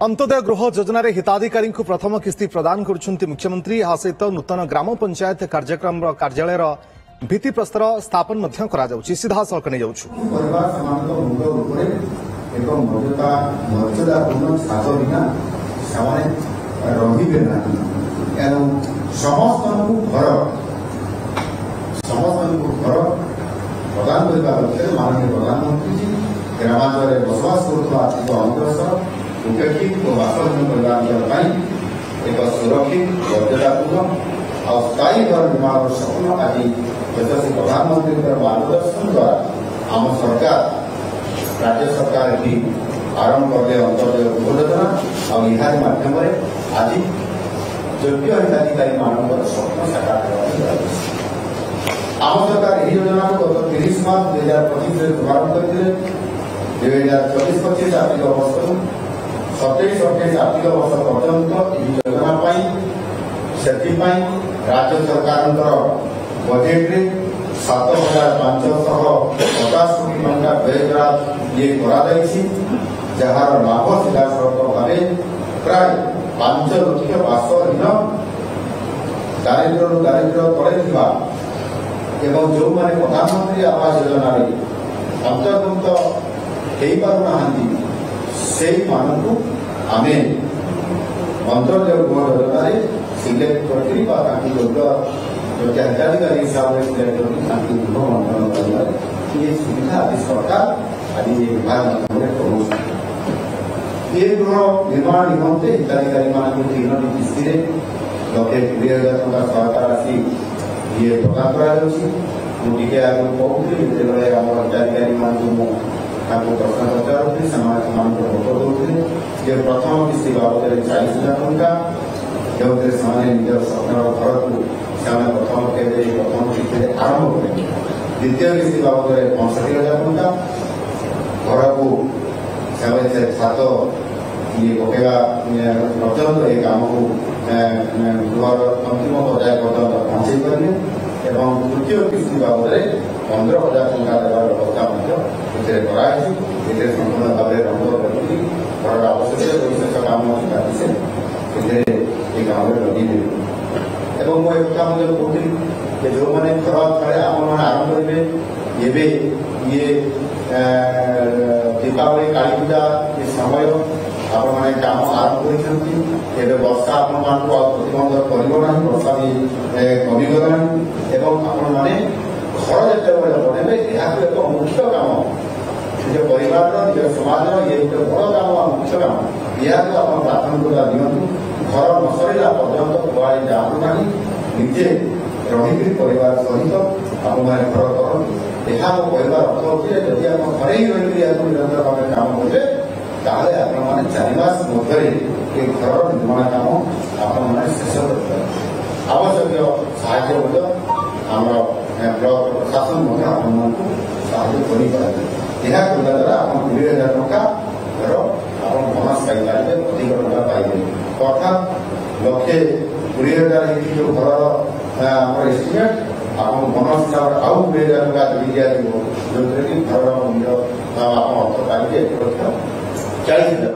अंत्योदय गृह योजन हिताधिकारी प्रथम किस्ती प्रदान करुछन्ति मुख्यमंत्री। यह सहित नूतन ग्राम पंचायत कार्यक्रम कार्यालय भित्ति प्रस्तर स्थापन सीधा सड़क नहीं जाऊँ प्रदान करने माननीय प्रधानमंत्री ग्रामांचल बसवास कर उपेक्षित और बासगृह परिवार एक सुरक्षित मर्यादापूर्ण और स्थायी घर निर्माण सपन आज यशस्वी प्रधानमंत्री मार्गदर्शन द्वारा आम सरकार राज्य सरकार भी आरंभ करले अंत्योदय गृह योजना और यहाँ माध्यम आज योग्य हिताधिकारी मान स्वप्न साकार आम सरकार यही योजना को गत 30 मार्च 2025 शुभारंभ करते 2024-25 आर्थिक वर्ष 27-28 आर्थिक वर्ष पर्यंत योजना राज्य सरकार बजेट रे 7,550 कोटी टंका व्यय जार लाभ सीधासख भाव प्राय 5 लक्ष बासहीन दारिद्र्य दारिद्र्य तले एवं जो माने प्रधानमंत्री आवास योजना अंतर्गत हो पारना से मानू आम अंत्योदय गृह योजना सिलेक्ट कर हिताधिकारी हिसाब से गृह बंटन कर ये सुविधा आज सरकार आज ये विभाग माध्यम ये गृह निर्माण निमंते हिताधिकारी मान 3 किस्ती 1,20,000 टंका सरकार आसी ये प्रदान करे आगे कहूँ आम हिताधिकारी प्रश्न पचारूँ से भोट दूसरे जे प्रथम किस्ती बाबद 40,000 टंका जो निज स्वप्न घर को प्रथम किस्ती आरंभ करें द्वितीय किस्ती बाबद 65,000 टंका घर को छात ये पकेवा पर्यंत ये कम को गृह अंतिम पर्याय पर्यंत पहुंचे करेंगे एवं तृतीय किस्ती बाबद 15,000 टंका देवार व्यवस्था संपूर्ण भाव बंद कर घर आवश्यक विशेष काम अच्छे गाँव में लगे एवं मुझे कहती जो मैंने घर थोड़े आप आरंभ करेंगे ये दीपावली काली पूजा ये समय आप काम आरंभ कर वर्षा आपण प्रतिबंध करना वर्षा भी कमिगला आपण घर जिते बनइबे यह एक मुख्य काम निज परिवार निज समाज ये गोटे बड़ काम मुख्य काम यह आप प्राथमिकता दिंतु घर न सरला पर्यटन कुआड़े जातु ना निजे रही परिवार सहित आप घर कर यह कहवा अर्थ होती जदि आप घर ही रही निरंतर भाव काम करेंगे ताले आप 4 मास मध्य घर निर्माण काम आप शेष कर आवश्यक साहय आम ब्लक प्रशासन साहय द्वारा आप 20,000 टंका घर आप बोनस पाइपर अधिक टंका पाइबे अर्थात 1,20,000 जो घर एस्टिमेट आप बोनस हिसाब से आउ 20,000 टंका दिया जो घर मूल्य आप अर्थ पाइबे 1,40,000।